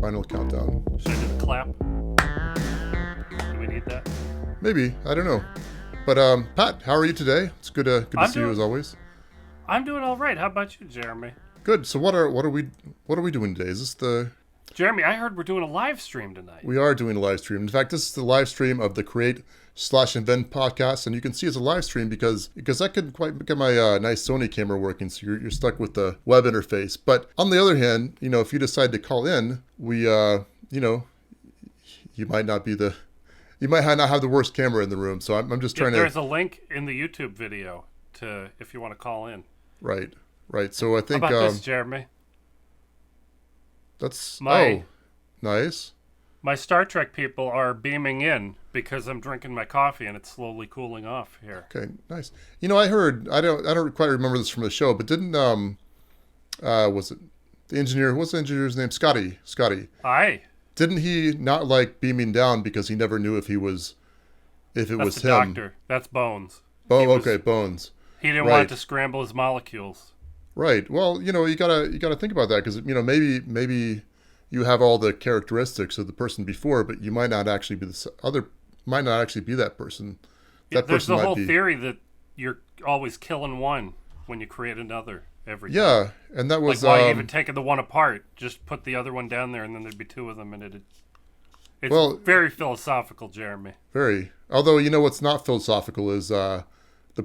final countdown. Should I do the clap? Do we need that? Maybe. I don't know. But Pat, how are you today? It's good to see you as always. I'm doing all right. How about you, Jeremy? Good. So what are we doing today? Is this the... Jeremy, I heard we're doing a live stream tonight. We are doing a live stream. In fact, this is the live stream of the Create/Invent podcast, and you can see it's a live stream because I couldn't quite get my nice Sony camera working, so you're stuck with the web interface. But on the other hand, if you decide to call in, we you might not have the worst camera in the room. So I'm just trying There's a link in the YouTube video to if you want to call in. Right. So I think how about this, Jeremy? That's nice. My Star Trek people are beaming in because I'm drinking my coffee and it's slowly cooling off here. Okay, nice. I heard, I don't quite remember this from the show, but didn't was it the engineer? What's the engineer's name? Scotty. Aye. Didn't he not like beaming down because he never knew if it was That's him? the doctor. That's Bones. Bones. He didn't want to scramble his molecules. Right. Well, you gotta think about that because maybe you have all the characteristics of the person before, but you might not actually be that person. There's the whole theory that you're always killing one when you create another every time. Yeah, and that was like why even taking the one apart? Just put the other one down there, and then there'd be two of them, and it's very philosophical, Jeremy. Very. Although what's not philosophical is The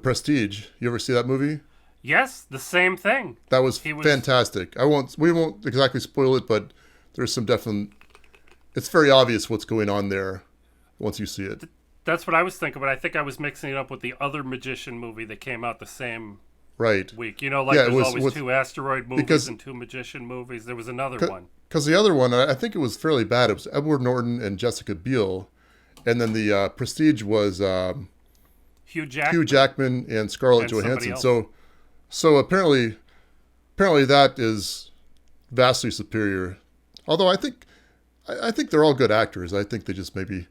Prestige. You ever see that movie? Yes, the same thing. That was fantastic. We won't exactly spoil it, but there's some definite... It's very obvious what's going on there once you see it. That's what I was thinking, but I think I was mixing it up with the other magician movie that came out the same week. There's always two asteroid movies and two magician movies. There was another one. Because the other one, I think it was fairly bad. It was Edward Norton and Jessica Biel. And then the Prestige was Hugh Jackman and Scarlett Johansson. So apparently that is vastly superior. Although I think they're all good actors. I think they just maybe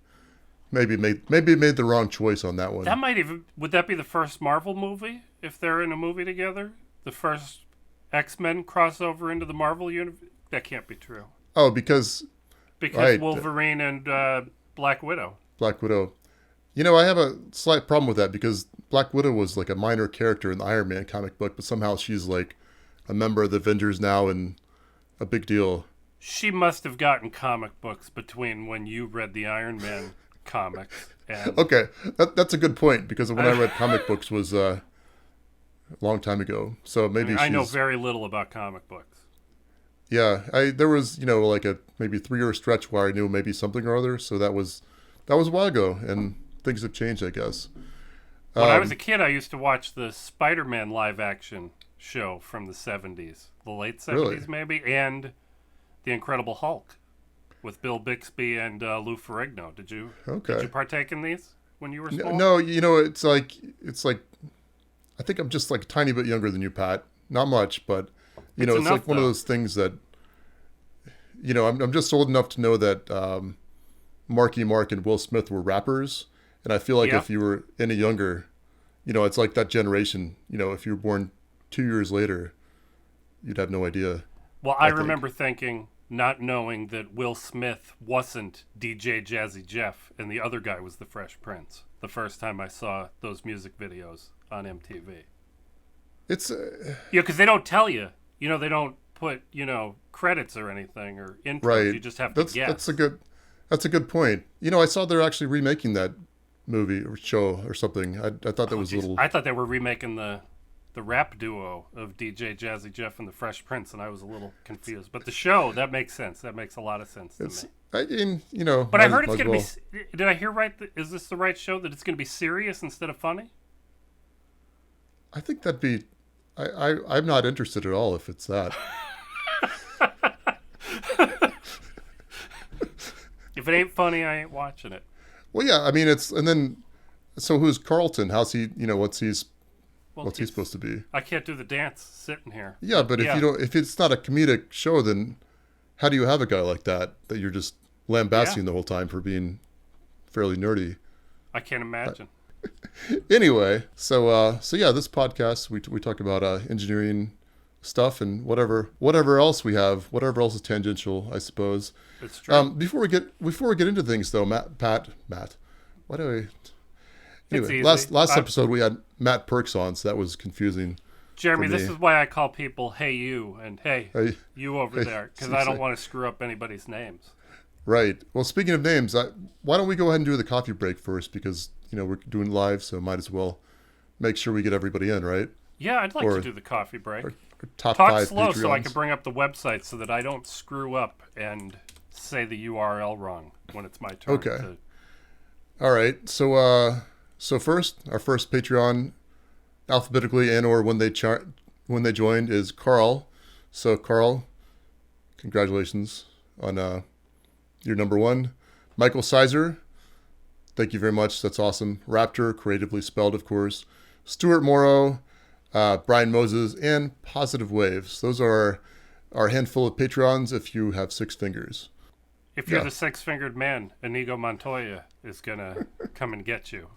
made the wrong choice on that one. Would that be the first Marvel movie if they're in a movie together? The first X-Men crossover into the Marvel universe? That can't be true. Oh, because Wolverine and Black Widow. I have a slight problem with that because Black Widow was like a minor character in the Iron Man comic book, but somehow she's like a member of the Avengers now and a big deal. She must have gotten comic books between when you read the Iron Man comics. And... Okay, that's a good point because when I read comic books was a long time ago. So maybe I know very little about comic books. Yeah, there was like a maybe 3-year stretch where I knew maybe something or other. So that was a while ago, and things have changed, I guess. When I was a kid, I used to watch the Spider-Man live-action show from the 70s, the late 70s maybe, and The Incredible Hulk with Bill Bixby and Lou Ferrigno. Did you partake in these when you were small? No, it's like I think I'm just like a tiny bit younger than you, Pat. Not much, but it's like one of those things that I'm just old enough to know that Marky Mark and Will Smith were rappers. And I feel like if you were any younger, it's like that generation, if you were born 2 years later, you'd have no idea. Well, I remember thinking, not knowing that Will Smith wasn't DJ Jazzy Jeff and the other guy was the Fresh Prince the first time I saw those music videos on MTV. It's... because they don't tell you. They don't put, credits or anything or intros. Right. You just have to guess. That's a good point. I saw they're actually remaking that movie or show or something. I thought that was a little... I thought they were remaking the rap duo of DJ Jazzy Jeff and the Fresh Prince, and I was a little confused. But the show, that makes sense. That makes a lot of sense to me. But I heard it's going to be... Did I hear right? Is this the right show? That it's going to be serious instead of funny? I think that'd be... I'm not interested at all if it's that. If it ain't funny, I ain't watching it. Well, yeah, I mean, so who's Carlton? How's he, what's he supposed to be? I can't do the dance sitting here. Yeah, but if it's not a comedic show, then how do you have a guy like that you're just lambasting the whole time for being fairly nerdy? I can't imagine. Anyway, so yeah, this podcast, we talk about engineering, stuff and whatever else we have, whatever else is tangential, I suppose. It's true. Before we get into things though, Matt, why do I? Anyway, last episode we had Matt Perks on, so that was confusing. Jeremy, this is why I call people "Hey you" and "Hey, you over there," because I don't want to screw up anybody's names. Right. Well, speaking of names, why don't we go ahead and do the coffee break first? Because we're doing live, so might as well make sure we get everybody in, right? Yeah, I'd like to do the coffee break. Or top Talk 5 slow Patreons. so I can bring up the website so that I don't screw up and say the URL wrong when it's my turn. Okay. All right. So first, our first Patreon, alphabetically and or when they joined, is Carl. So Carl, congratulations on your number 1. Michael Sizer, thank you very much. That's awesome. Raptor, creatively spelled, of course. Stuart Morrow, Brian Moses, and Positive Waves. Those are our handful of Patreons if you have 6 fingers. If you're the 6-fingered man, Inigo Montoya is going to come and get you.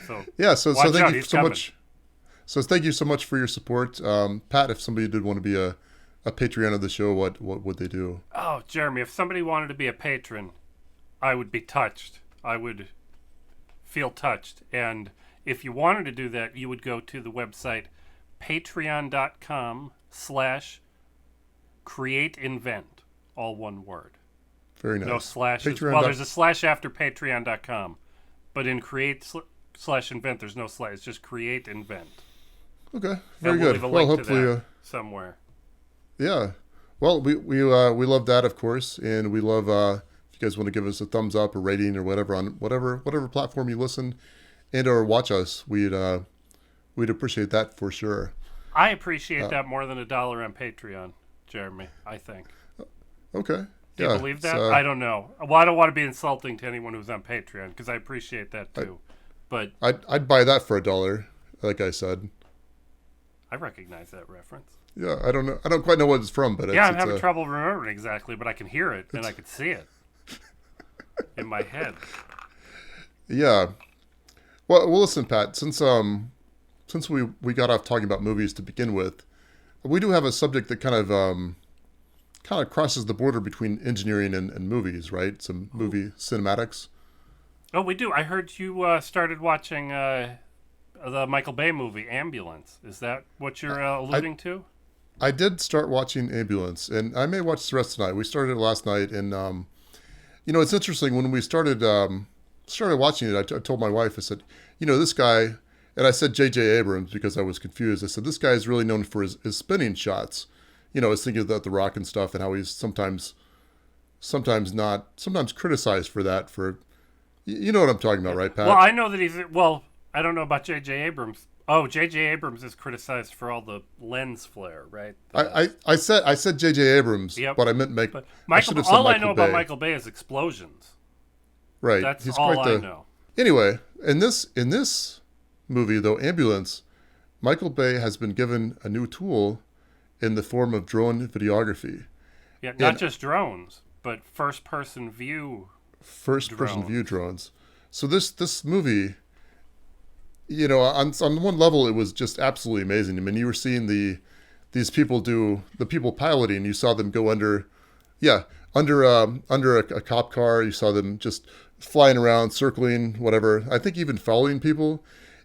So thank you so much. So thank you so much for your support. Pat, if somebody did want to be a Patreon of the show, what would they do? Oh, Jeremy, if somebody wanted to be a patron, I would be touched. I would feel touched. And if you wanted to do that, you would go to the website patreon.com/createinvent, all one word. Very nice. No slashes. Well, there's a slash after patreon.com, but in create/invent, there's no slash. It's just create invent. Okay, very good. Well, hopefully somewhere. Yeah. Well, we love that, of course, and we love if you guys want to give us a thumbs up or rating or whatever on whatever platform you listen and or watch us. We'd appreciate that for sure. I appreciate that more than $1 on Patreon, Jeremy. I think. Okay. Do you believe that? I don't know. Well, I don't want to be insulting to anyone who's on Patreon because I appreciate that too. But I'd buy that for $1, like I said. I recognize that reference. Yeah, I don't know. I don't quite know what it's from, but I'm having trouble remembering exactly, but I can hear it and I can see it in my head. Yeah. Well, listen, Pat. Since we got off talking about movies to begin with, we do have a subject that kind of crosses the border between engineering and movies, right? Some movie cinematics. Oh, we do. I heard you started watching the Michael Bay movie Ambulance. Is that what you're alluding to? I did start watching Ambulance, and I may watch the rest tonight. We started it last night, and it's interesting. When we started watching it, I told my wife, I said, this guy, and I said J.J. Abrams because I was confused. I said, this guy is really known for his spinning shots. I was thinking about The Rock and stuff, and how he's sometimes criticized for that. For you know what I'm talking about, right, Pat? Well, I know that I don't know about J.J. Abrams. Oh, J.J. Abrams is criticized for all the lens flare, right? I said J.J. Abrams, yep. But I meant Michael. all I know about Michael Bay is explosions. Right. That's all I know. Anyway, in this movie, though, Ambulance, Michael Bay has been given a new tool in the form of drone videography. Yeah, not just drones, but first-person view drones. So this movie, on one level, it was just absolutely amazing. I mean, you were seeing these people the people piloting. You saw them go under a cop car. You saw them just flying around, circling, whatever. I think even following people.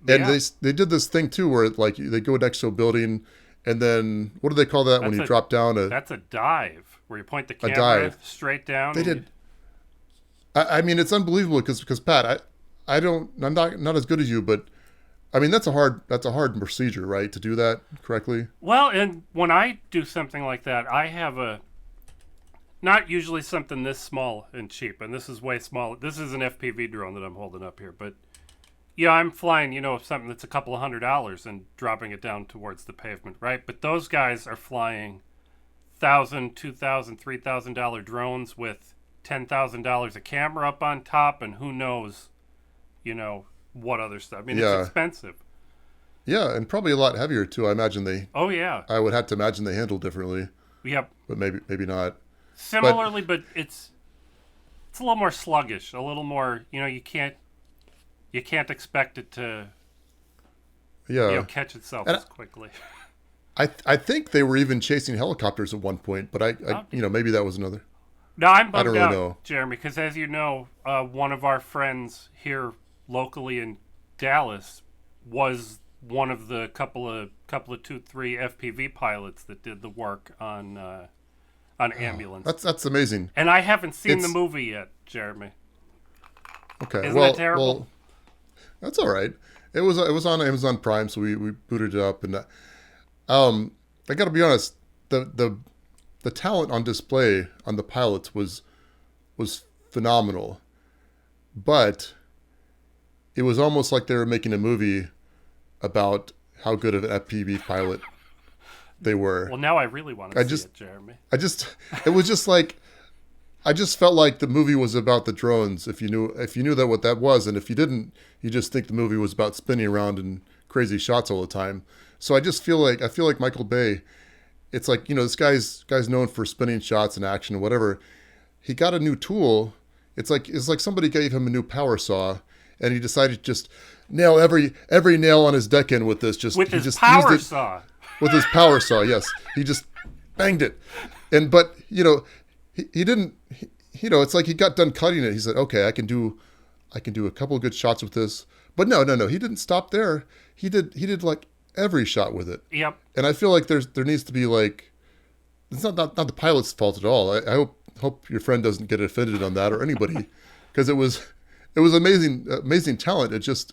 And they did this thing too, where they go next to a building, and then what do they call that when you drop down? That's a dive, where you point the camera straight down. They did. I mean, it's unbelievable because Pat, I'm not as good as you, but I mean that's a hard procedure, right, to do that correctly. Well, and when I do something like that, I have not usually something this small and cheap, and this is way small. This is an FPV drone that I'm holding up here, but I'm flying, something that's a couple of $100 and dropping it down towards the pavement, right? But those guys are flying $1,000, $2,000, $3,000 drones with $10,000 a camera up on top, and who knows, what other stuff. I mean, it's expensive. Yeah, and probably a lot heavier too. I imagine they. Oh yeah. I would have to imagine they handle differently. Yep. But maybe not. Similarly, but it's a little more sluggish. A little more. You can't expect it to. Yeah. Catch itself as quickly. I think they were even chasing helicopters at one point, but I maybe that was another. No, I'm bummed really out, know. Jeremy, because as you know, one of our friends here locally in Dallas was one of the couple of 2-3 FPV pilots that did the work on Ambulance. That's amazing. And I haven't seen the movie yet, Jeremy. Okay, Isn't that terrible? Well, that's all right. It was on Amazon Prime, so we booted it up, and I got to be honest, the talent on display on the pilots was phenomenal, but it was almost like they were making a movie about how good of an FPV pilot they were. Well, now I really want to see it, Jeremy. It was just like, I just felt like the movie was about the drones. If you knew that what that was, and if you didn't, you just think the movie was about spinning around in crazy shots all the time. So I feel like Michael Bay. It's like, this guy's known for spinning shots and action and whatever. He got a new tool. It's like somebody gave him a new power saw, and he decided to just nail every nail on his deck in with this. With his power saw. With his power saw, yes. He just banged it. But he didn't, it's like he got done cutting it. He said, okay, I can do a couple of good shots with this. But no. He didn't stop there. He did like every shot with it. Yep. And I feel like there needs to be like, it's not the pilot's fault at all. I hope your friend doesn't get offended on that, or anybody, because it was amazing talent. It just,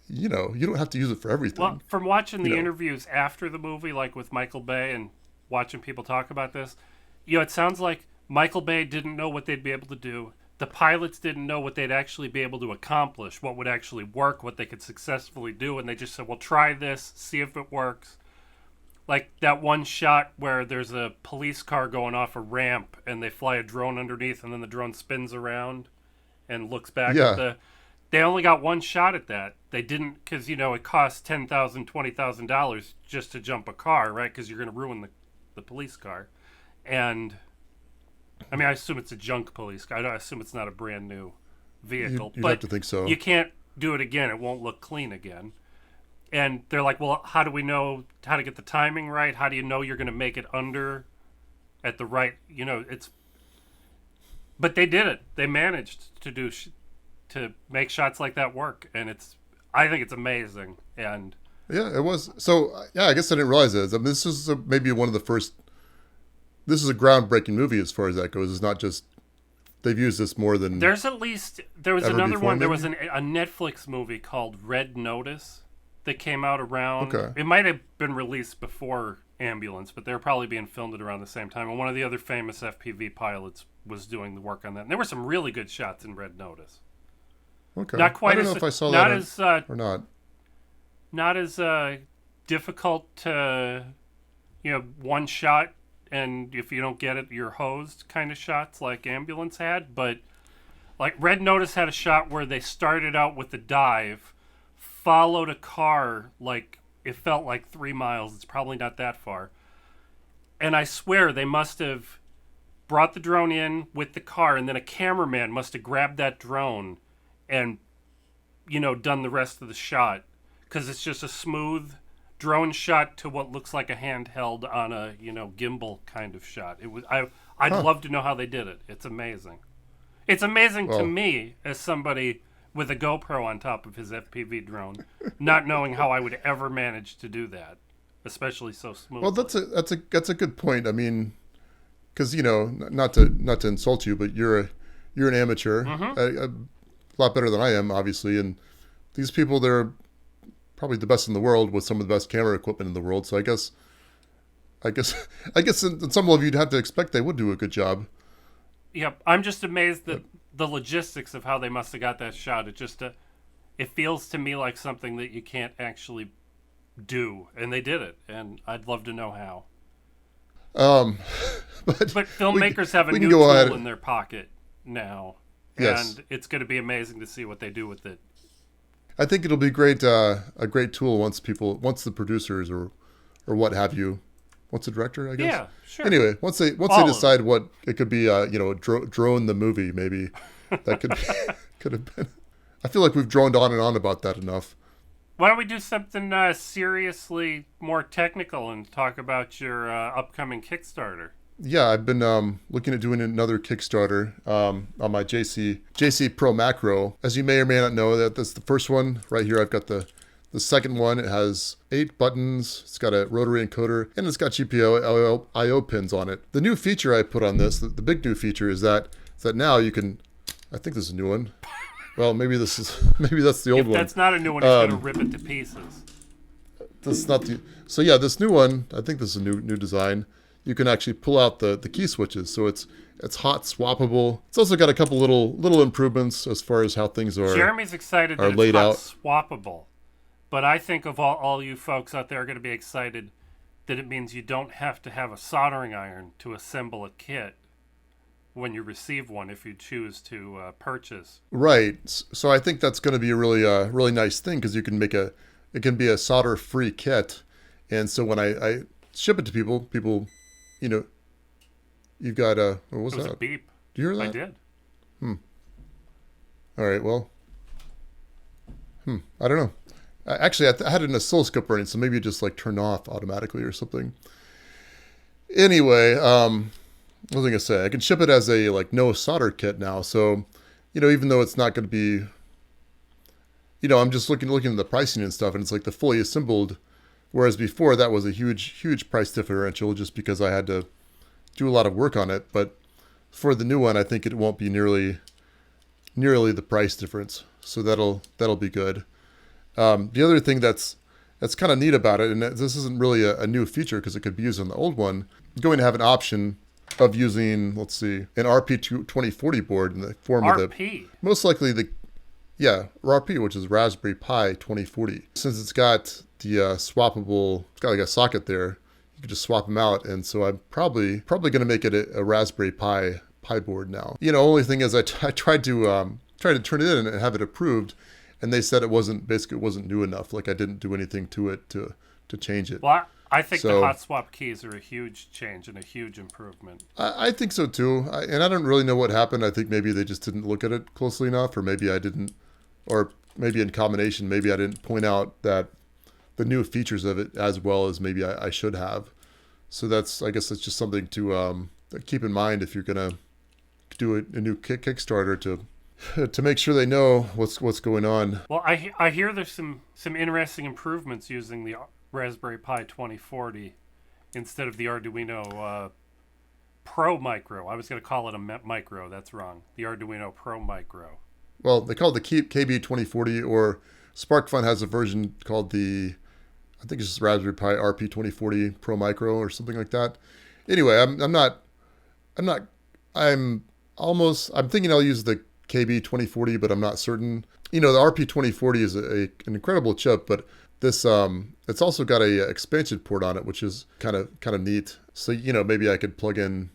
you don't have to use it for everything. Well, from watching the interviews after the movie, like with Michael Bay, and watching people talk about this, it sounds like Michael Bay didn't know what they'd be able to do. The pilots didn't know what they'd actually be able to accomplish, what would actually work, what they could successfully do, and they just said, well, try this, see if it works. Like that one shot where there's a police car going off a ramp, and they fly a drone underneath, and then the drone spins around and looks back at They only got one shot at that. They didn't, because, it costs $10,000, $20,000 just to jump a car, right? Because you're going to ruin the police car. And I mean, I assume it's a junk police car. I assume it's not a brand new vehicle. You'd have to think so. You can't do it again. It won't look clean again. And they're like, well, how do we know how to get the timing right? How do you know you're going to make it under at the right, but they did it. They managed to to make shots like that work. And I think it's amazing. And yeah, it was. So I guess I didn't realize this. I mean, this is maybe one of the first, this is a groundbreaking movie as far as that goes. It's not just, they've used this more than there was another before, one. maybe? There was a Netflix movie called Red Notice that came out around. Okay. It might have been released before Ambulance, but they were probably being filmed at around the same time. And one of the other famous FPV pilots was doing the work on that. And there were some really good shots in Red Notice. Okay. Not quite I don't know if I saw that or not. Not as difficult to, one shot, and if you don't get it, you're hosed kind of shots like Ambulance had. But like Red Notice had a shot where they started out with the dive, followed a car, like it felt like 3 miles. It's probably not that far. And I swear they must have brought the drone in with the car, and then a cameraman must have grabbed that drone and, done the rest of the shot. Because it's just a smooth drone shot to what looks like a handheld on a, gimbal kind of shot. It was. I'd love to know how they did it. It's amazing. It's amazing to me as somebody with a GoPro on top of his FPV drone, not knowing how I would ever manage to do that, especially so smooth. Well, that's a good point. I mean, because not to insult you, but you're an amateur, a lot better than I am, obviously, and these people, they're probably the best in the world with some of the best camera equipment in the world. So I guess in some level you'd have to expect they would do a good job. Yep, I'm just amazed that the logistics of how they must have got that shot. It feels to me like something that you can't actually do, and they did it, and I'd love to know how. But filmmakers have a new tool in their pocket now, and it's going to be amazing to see what they do with it. I think it'll be great, a great tool once the producers or what have you, once the director, I guess. Yeah, sure. Anyway, once they decide what it could be, drone the movie, maybe that could have been. I feel like we've droned on and on about that enough. Why don't we do something seriously more technical and talk about your upcoming Kickstarter? Yeah, I've been looking at doing another Kickstarter on my JC Pro Macro. As you may or may not know, that's the first one. Right here, I've got the second one. It has 8 buttons. It's got a rotary encoder, and it's got GPIO I/O pins on it. The new feature I put on this, the big new feature, is that now you can. I think this is a new one. Well, maybe that's the old one. If that's not a new one, it's going to rip it to pieces. That's not the. So yeah, this new one. I think this is a new design. You can actually pull out the key switches, so it's hot swappable. It's also got a couple little improvements as far as how things are. Jeremy's excited that it's hot swappable, but I think of all you folks out there are going to be excited that it means you don't have to have a soldering iron to assemble a kit when you receive one if you choose to purchase. Right. So I think that's going to be a really nice thing because you can it can be a solder-free kit, and so when I ship it to people. You know, you've got what was that? It was a beep. Do you hear that? I did. All right. Well. I don't know. Actually, I had an oscilloscope running, so maybe it just like turned off automatically or something. Anyway, what was I gonna say? I can ship it as a no solder kit now. So, even though it's not going to be, I'm just looking at the pricing and stuff, and it's like the fully assembled. Whereas before, that was a huge price differential just because I had to do a lot of work on it. But for the new one, I think it won't be nearly the price difference. So that'll be good. The other thing that's kind of neat about it, and this isn't really a new feature because it could be used on the old one, I'm going to have an option of using, let's see, an RP2040 board in the form of most likely RP, which is Raspberry Pi 2040. Since it's got the swappable, it's got like a socket there, you can just swap them out, and so I'm probably going to make it a Raspberry Pi board now. Only thing is I tried to turn it in and have it approved, and they said it wasn't new enough. Like I didn't do anything to it to change it. Well, I think the hot swap keys are a huge change and a huge improvement. I think so too, and I don't really know what happened. I think maybe they just didn't look at it closely enough, or maybe I didn't, or maybe in combination, maybe I didn't point out that the new features of it as well as maybe I should have. So I guess that's just something to keep in mind if you're gonna do a new Kickstarter to make sure they know what's going on. Well, I hear there's some interesting improvements using the Raspberry Pi 2040 instead of the Arduino Pro Micro. I was going to call it a Micro. That's wrong. The Arduino Pro Micro. Well, they call it the KB2040, or SparkFun has a version called I think it's just Raspberry Pi RP2040 Pro Micro or something like that. Anyway, I'm thinking I'll use the KB2040, but I'm not certain. The RP2040 is an incredible chip, but this it's also got a expansion port on it, which is kind of neat. So maybe I could plug in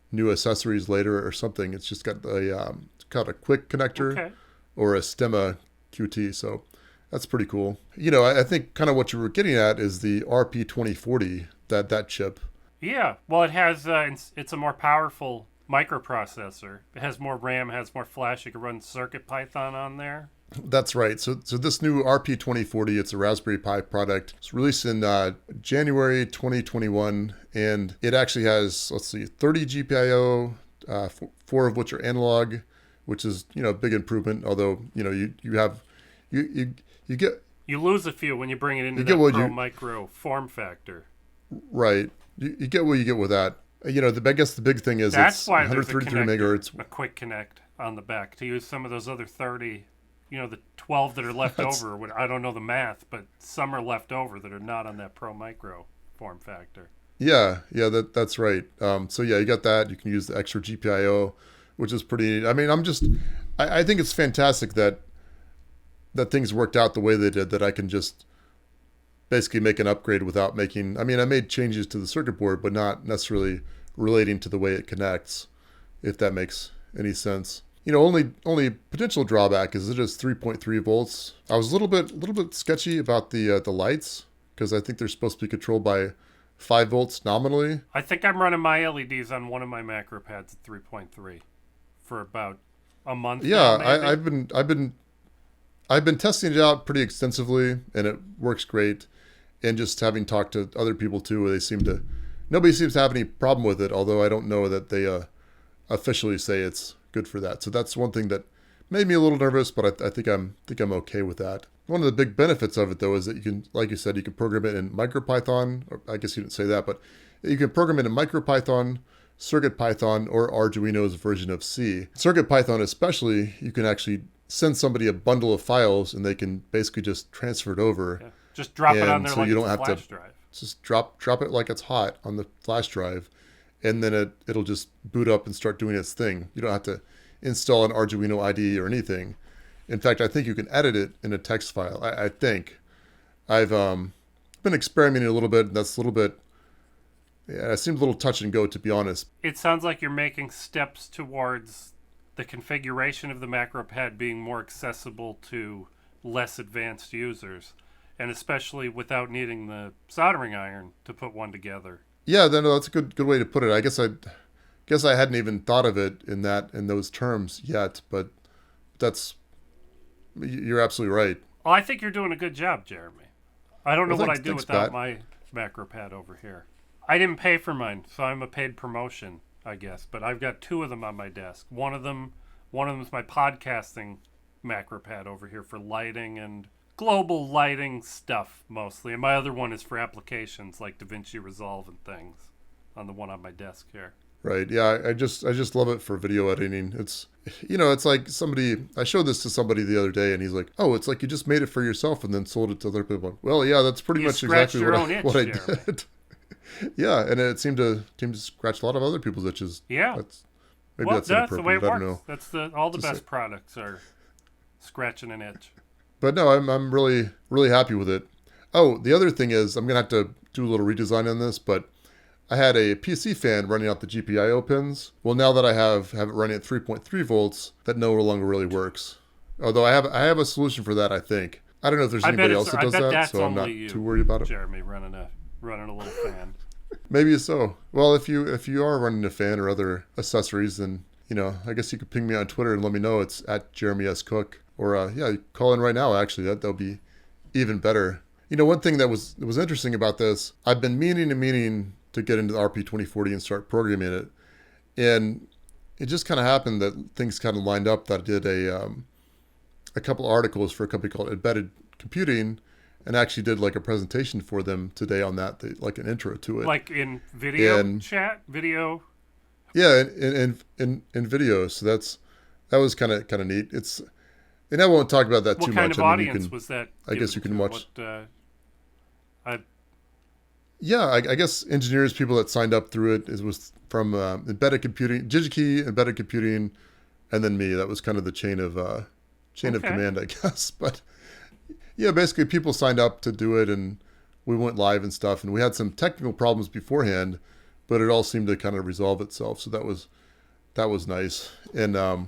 new accessories later or something. It's just got a quick connector or a stemma QT. So that's pretty cool. I think kind of what you were getting at is the RP2040, that chip. Yeah, well, it has it's a more powerful microprocessor. It has more RAM, has more flash. You can run CircuitPython on there. That's right. So this new RP2040, it's a Raspberry Pi product. It's released in January 2021, and it actually has 30 GPIO, 4 of which are analog, which is a big improvement. Although you lose a few when you bring it into the Pro Micro form factor. Right. You get what you get with that. I guess the big thing is that's why 133 megahertz. A quick connect on the back to use some of those other 30. The 12 that are left over. I don't know the math, but some are left over that are not on that Pro Micro form factor. Yeah, that's right. So yeah, you got that. You can use the extra GPIO, which is pretty neat. I mean, I think it's fantastic that things worked out the way they did, that I can just basically make an upgrade without making... I made changes to the circuit board, but not necessarily relating to the way it connects, if that makes any sense. Only potential drawback is it is 3.3 volts. I was a little bit sketchy about the lights, because I think they're supposed to be controlled by 5 volts nominally. I think I'm running my LEDs on one of my macro pads at 3.3 for about a month. Yeah, now, I've I've been testing it out pretty extensively, and it works great. And just having talked to other people too, nobody seems to have any problem with it, although I don't know that they officially say it's good for that. So that's one thing that made me a little nervous, but I think I'm okay with that. One of the big benefits of it, though, is that you can, like you said, you can program it in MicroPython, or I guess you didn't say that, but you can program it in MicroPython, CircuitPython, or Arduino's version of C. CircuitPython especially, you can actually send somebody a bundle of files, and they can basically just transfer it over. Yeah. Just drop it on there, so like you don't it's a have flash drive. Just drop it like it's hot on the flash drive, and then it'll just boot up and start doing its thing. You don't have to install an Arduino IDE or anything. In fact, I think you can edit it in a text file. I think. I've been experimenting a little bit, and that's a little bit, it seems a little touch and go, to be honest. It sounds like you're making steps towards the configuration of the MacroPad being more accessible to less advanced users, and especially without needing the soldering iron to put one together. Yeah, no, that's a good way to put it. I guess I hadn't even thought of it in those terms yet, but you're absolutely right. Well, I think you're doing a good job, Jeremy. I don't know what I'd do without Pat. my MacroPad over here. I didn't pay for mine, so I'm a paid promotion, I guess. But I've got 2 of them on my desk. One of them is my podcasting MacroPad over here for lighting and global lighting stuff mostly, and my other one is for applications like DaVinci Resolve and things. On the one on my desk here. Right. Yeah. I just love it for video editing. It's like I showed this to somebody the other day, and he's like, "Oh, it's like you just made it for yourself and then sold it to other people." Well, yeah, that's pretty much exactly what I did. Yeah, and it seemed to scratch a lot of other people's itches. Yeah. That's the way it works. I don't know. That's all the best products are scratching an itch. But no, I'm really, really happy with it. Oh, the other thing is I'm gonna have to do a little redesign on this, but I had a PC fan running out the GPIO pins. Well, now that I have it running at 3.3 volts, that no longer really works. Although I have a solution for that, I think. I don't know if there's anybody else that does that, so I'm not too worried about it. Jeremy running a little fan. Maybe so. Well, if you are running a fan or other accessories, then I guess you could ping me on Twitter and let me know. It's at Jeremy S. Cook. Or call in right now. Actually, that'll be even better. One thing that was interesting about this, I've been meaning to get into the RP2040 and start programming it, and it just kind of happened that things kind of lined up. That I did a couple articles for a company called Embedded Computing, and actually did like a presentation for them today on that, like an intro to it, like in video chat, video. Yeah, in video. So that was kind of neat. And I won't talk about that too much. What kind of audience was that? I guess you can watch. Yeah, I guess engineers, people that signed up through it, was from Embedded Computing, DigiKey, Embedded Computing, and then me. That was kind of the chain of command, I guess. But yeah, basically people signed up to do it, and we went live and stuff. And we had some technical problems beforehand, but it all seemed to kind of resolve itself. So that was nice. And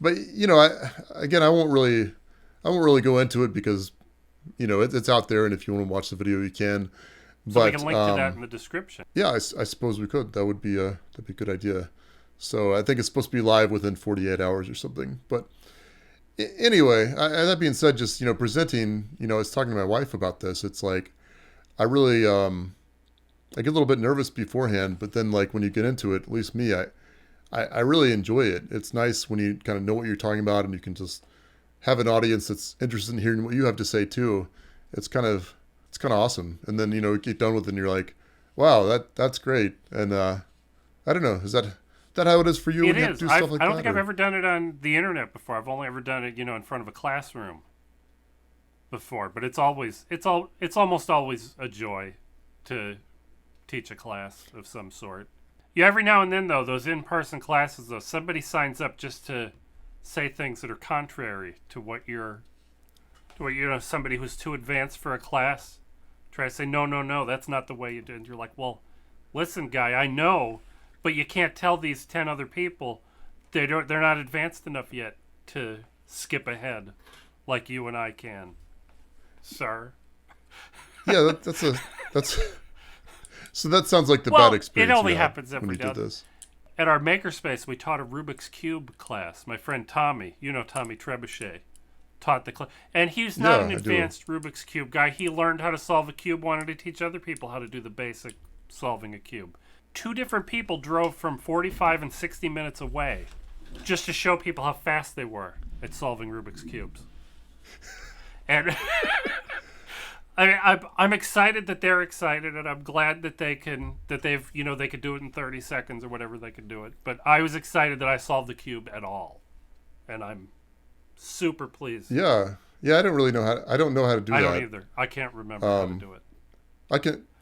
but I won't really go into it because it's out there, and if you want to watch the video, you can. So we can link to that in the description. Yeah, I suppose we could. That'd be a good idea. So I think it's supposed to be live within 48 hours or something. But anyway, that being said, just presenting. I was talking to my wife about this. It's like I really I get a little bit nervous beforehand, but then like when you get into it, at least me, I really enjoy it. It's nice when you kind of know what you're talking about, and you can just have an audience that's interested in hearing what you have to say too. It's kind of awesome. And then you get done with it, and you're like, wow, that's great. And I don't know, is that how it is for you? It is. I don't think I've ever done it on the internet before. I've only ever done it, in front of a classroom before. But it's almost always a joy to teach a class of some sort. Yeah, every now and then, though, those in-person classes, though, somebody signs up just to say things that are contrary to what somebody who's too advanced for a class, try to say, no, that's not the way you do it. And you're like, well, listen, guy, I know, but you can't tell these 10 other people they're not advanced enough yet to skip ahead like you and I can, sir. Yeah, that's so that sounds like the bad experience. It only happens every day. At our makerspace, we taught a Rubik's Cube class. My friend Tommy, Tommy Trebuchet, taught the class. And he's not an advanced Rubik's Cube guy. He learned how to solve a cube, wanted to teach other people how to do the basic solving a cube. 2 different people drove from 45 and 60 minutes away just to show people how fast they were at solving Rubik's Cubes. And I'm excited that they're excited, and I'm glad that they could do it in 30 seconds or whatever they could do it. But I was excited that I solved the cube at all. And I'm super pleased. Yeah. I don't really know I don't know how to do that. I don't either. I can't remember how to do it.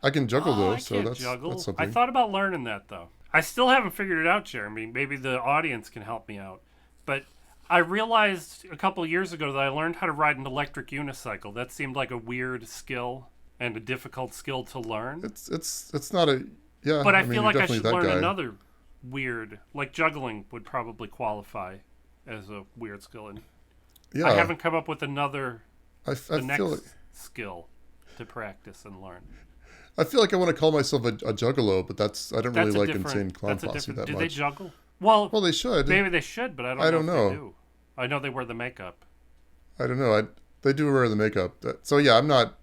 I can juggle though, so that's something. I thought about learning that though. I still haven't figured it out, Jeremy. Maybe the audience can help me out. But I realized a couple of years ago that I learned how to ride an electric unicycle. That seemed like a weird skill and a difficult skill to learn. It's not a But I feel like I should learn another weird, like juggling would probably qualify as a weird skill. And I haven't come up with another skill to practice and learn. I feel like I want to call myself a juggalo, but I don't really like Insane Clown Posse that much. Do they juggle? Well, they should. Maybe they should, but I don't know if they do. I know they wear the makeup. I don't know. They do wear the makeup. So yeah, I'm not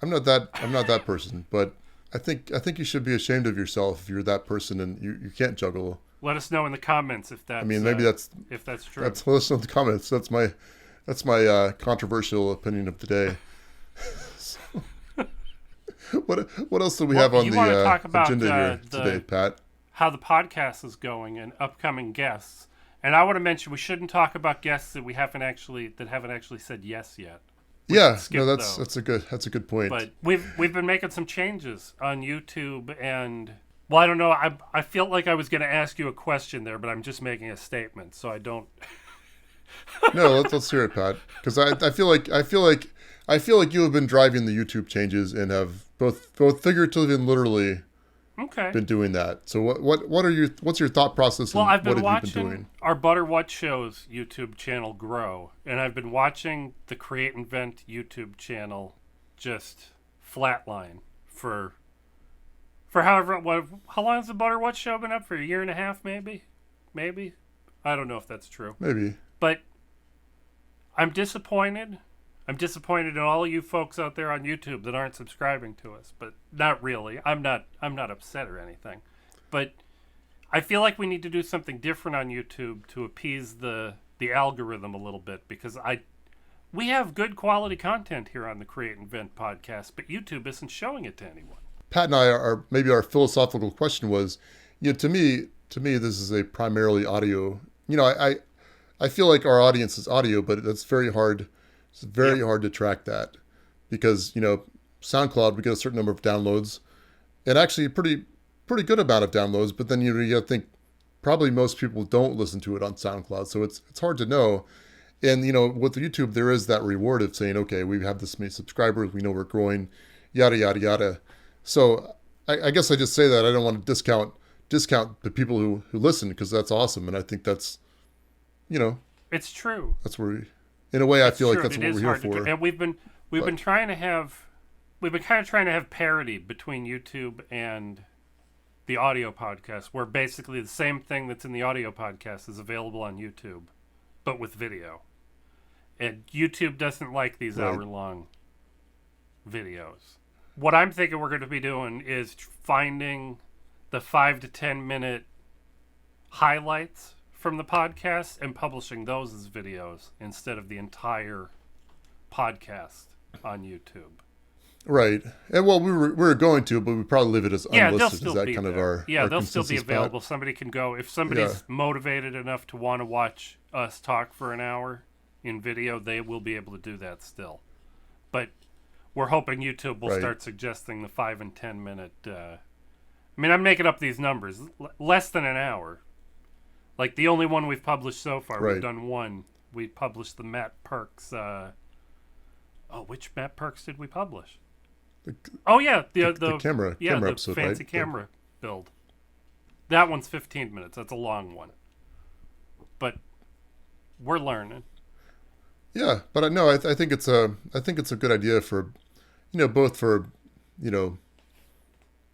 that person. But I think you should be ashamed of yourself if you're that person and you can't juggle. Let us know in the comments if that's. Maybe that's true. Let us know in the comments. That's my controversial opinion of the day. What else do we have on the agenda here today, Pat? How the podcast is going and upcoming guests. And I want to mention we shouldn't talk about guests that haven't actually said yes yet. That's a good point. But we've been making some changes on YouTube, and well, I don't know. I felt like I was going to ask you a question there, but I'm just making a statement, so I don't. No, let's hear it, Pat, because I feel like you have been driving the YouTube changes and have both figuratively and literally been doing that. So what's your thought process? Well, I've been watching our Butter What Show's YouTube channel grow, and I've been watching the Create and Vent YouTube channel just flatline for how long has the Butter What Show been up for? A year and a half, maybe. I don't know if that's true. Maybe. But I'm disappointed. I'm disappointed in all you folks out there on YouTube that aren't subscribing to us, but not really. I'm not upset or anything. But I feel like we need to do something different on YouTube to appease the algorithm a little bit, because we have good quality content here on the Create and Vent podcast, but YouTube isn't showing it to anyone. Pat and I our philosophical question was, to me this is a primarily audio. I feel like our audience is audio, but that's very hard. It's very hard to track that because, SoundCloud, we get a certain number of downloads and actually a pretty good amount of downloads. But then, you got to think probably most people don't listen to it on SoundCloud. So it's hard to know. And, with YouTube, there is that reward of saying, okay, we have this many subscribers. We know we're growing, yada, yada, yada. So I guess I just say that I don't want to discount the people who listen, because that's awesome. And I think that's, it's true. That's where in a way, I feel like that's what we're here for. And we've been kind of trying to have parity between YouTube and the audio podcast, where basically the same thing that's in the audio podcast is available on YouTube, but with video. And YouTube doesn't like these hour-long videos. What I'm thinking we're going to be doing is finding the 5 to 10 minute highlights from the podcast and publishing those as videos instead of the entire podcast on YouTube. Right. And well, we were going to, but we probably leave it as unlisted. Is that kind of our they'll still be available. Somebody can go if somebody's motivated enough to want to watch us talk for an hour in video, they will be able to do that still. But we're hoping YouTube will start suggesting the 5 and 10 minute. I'm making up these numbers. Less than an hour. Like the only one we've published so far, we've done one. We published the Matt Perks. Which Matt Perks did we publish? The camera episode, fancy camera build. That one's 15 minutes. That's a long one, but we're learning. Yeah, but I think it's a good idea for, both for,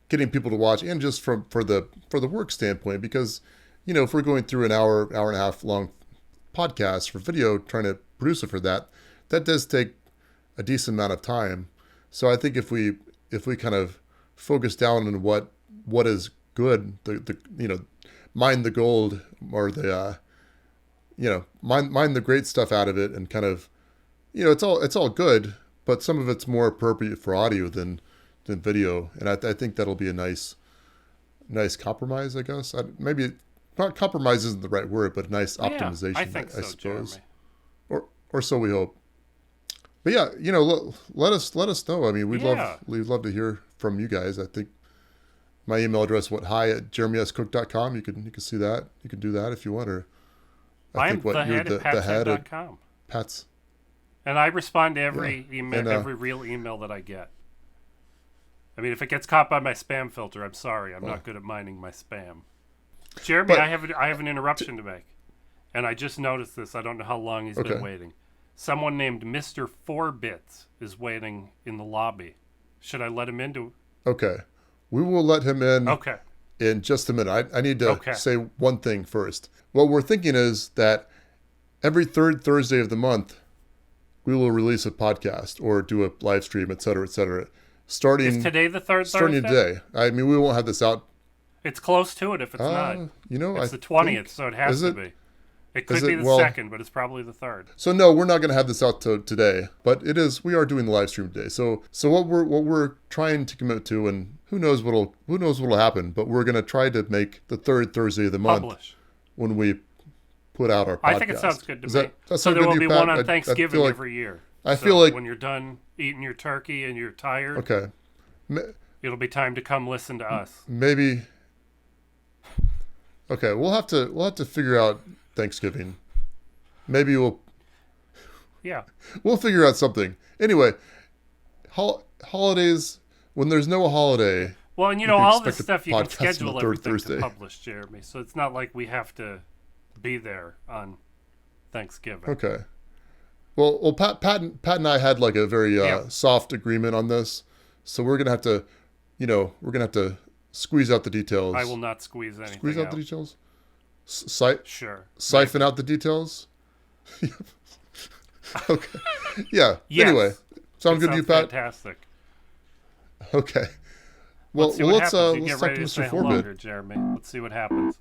getting people to watch and just for the work standpoint, because. If we're going through an hour and a half long podcasts, for video, trying to produce it for that does take a decent amount of time. So I think if we kind of focus down on what is good, the mine the gold, or the mine the great stuff out of it, and kind of, it's all good, but some of it's more appropriate for audio than video, and I think that'll be a nice compromise, I guess. Maybe not compromise isn't the right word, but a nice optimization, I think so, I suppose. Jeremy. Or so we hope. But yeah, let us know. I mean, we'd love to hear from you guys. I think my email address, hi@jeremyscook.com. You can see that. You can do that if you want. Or I'm the head at patshead.com. Pat's. And I respond to every email, every real email that I get. I mean, if it gets caught by my spam filter, I'm sorry. I'm not good at mining my spam. Jeremy, I have an interruption to make. And I just noticed this. I don't know how long he's been waiting. Someone named Mr. 4-Bits is waiting in the lobby. Should I let him in? Okay. We will let him in in just a minute. I need to say one thing first. What we're thinking is that every third Thursday of the month, we will release a podcast or do a live stream, et cetera, et cetera. Is today the third Thursday? Starting today. I mean, we won't have this out. It's close to it if it's not. It's the 20th, so it has to be. It could be the second, but it's probably the third. So no, we're not going to have this out today, but it is. We are doing the live stream today. So what we're trying to commit to, and who knows what'll happen, but we're going to try to make the third Thursday of the month when we put out our podcast. I think it sounds good to me. So there will be one on Thanksgiving every year. I feel like when you're done eating your turkey and you're tired, it'll be time to come listen to us. Maybe. Okay, we'll have to figure out Thanksgiving. Maybe we'll figure out something. Anyway, holidays, when there's no holiday. Well, and all this stuff you can schedule everything to publish, Jeremy. So it's not like we have to be there on Thanksgiving. Okay. Well, Pat and I had like a very soft agreement on this, so we're gonna have to squeeze out the details. I will not squeeze anything. Squeeze out the details. Sure. Siphon out the details. Okay. Yeah. Yes. Anyway, sound good to you, Pat? Fantastic. Okay. Well, let's talk to Mr. 4-Bit. Jeremy. Let's see what happens.